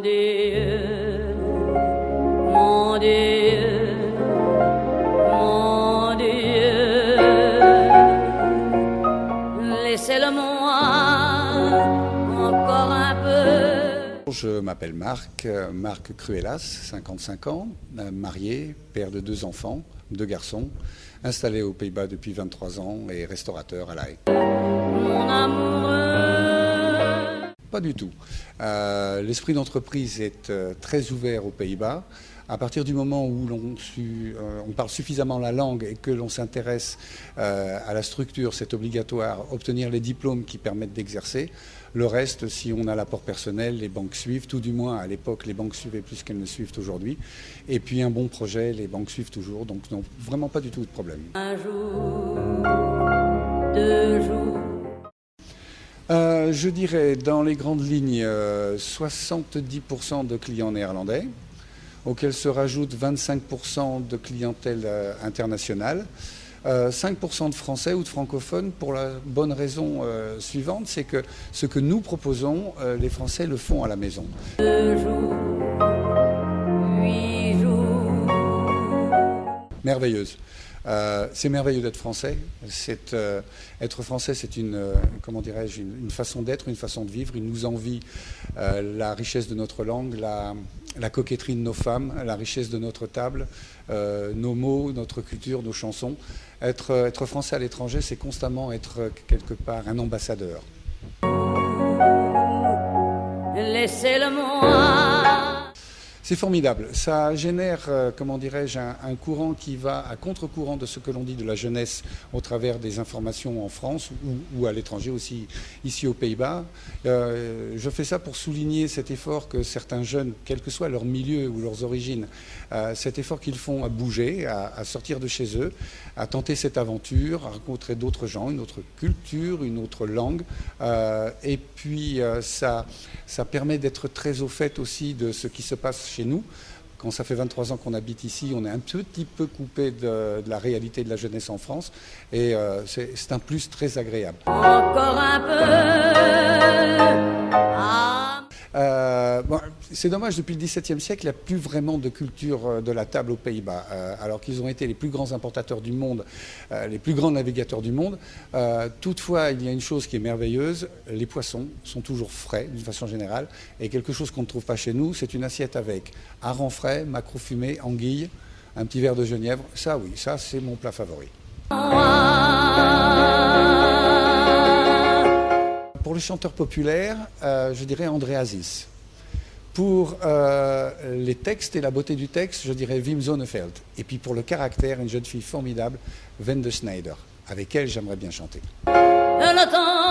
Dieu, mon Dieu, mon Dieu, laissez-le-moi encore un peu. Je m'appelle Marc Cruelas, 55 ans, marié, père de 2 enfants, 2 garçons, installé aux Pays-Bas depuis 23 ans et restaurateur à La Haye. Mon amoureux. Pas du tout. L'esprit d'entreprise est très ouvert aux Pays-Bas. À partir du moment où on parle suffisamment la langue et que l'on s'intéresse à la structure, c'est obligatoire, obtenir les diplômes qui permettent d'exercer. Le reste, si on a l'apport personnel, les banques suivent, tout du moins à l'époque, les banques suivaient plus qu'elles ne suivent aujourd'hui. Et puis un bon projet, les banques suivent toujours, donc non, vraiment pas du tout de problème. Un jour, 2 jours. Je dirais dans les grandes lignes 70% de clients néerlandais, auxquels se rajoutent 25% de clientèle internationale, 5% de Français ou de francophones pour la bonne raison suivante, c'est que ce que nous proposons, les Français le font à la maison. 2 jours, 8 jours. Merveilleuse. C'est merveilleux d'être français. Être français, c'est une façon d'être, une façon de vivre. Il nous envie la richesse de notre langue, la coquetterie de nos femmes, la richesse de notre table, nos mots, notre culture, nos chansons. Être français à l'étranger, c'est constamment être quelque part un ambassadeur. Laissez-le-moi. C'est formidable. Ça génère, un courant qui va à contre-courant de ce que l'on dit de la jeunesse au travers des informations en France ou à l'étranger aussi, ici aux Pays-Bas. Je fais ça pour souligner cet effort que certains jeunes, quel que soit leur milieu ou leurs origines, cet effort qu'ils font à bouger, à sortir de chez eux, à tenter cette aventure, à rencontrer d'autres gens, une autre culture, une autre langue. Et puis ça permet d'être très au fait aussi de ce qui se passe chez nous. Quand ça fait 23 ans qu'on habite ici, on est un petit peu coupé de la réalité de la jeunesse en France. Et c'est un plus très agréable. Encore un peu. C'est dommage, depuis le XVIIe siècle, il n'y a plus vraiment de culture de la table aux Pays-Bas. Alors qu'ils ont été les plus grands importateurs du monde, les plus grands navigateurs du monde. Toutefois, il y a une chose qui est merveilleuse, les poissons sont toujours frais d'une façon générale. Et quelque chose qu'on ne trouve pas chez nous, c'est une assiette avec hareng frais, maquereau fumé, anguille, un petit verre de genièvre. Ça oui, ça c'est mon plat favori. Pour le chanteur populaire, je dirais André Hazes. Pour les textes et la beauté du texte, je dirais Wim Sonneveld. Et puis pour le caractère, une jeune fille formidable, Wende Schneider, avec elle j'aimerais bien chanter. Le temps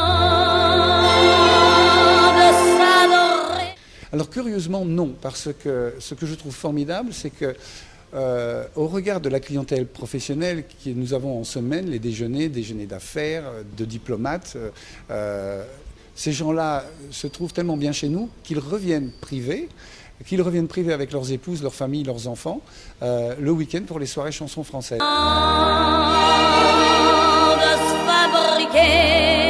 de s'adorer. Alors curieusement non, parce que ce que je trouve formidable, c'est que au regard de la clientèle professionnelle que nous avons en semaine, les déjeuners d'affaires, de diplomates, ces gens-là se trouvent tellement bien chez nous qu'ils reviennent privés avec leurs épouses, leurs familles, leurs enfants, le week-end pour les soirées chansons françaises. De se fabriquer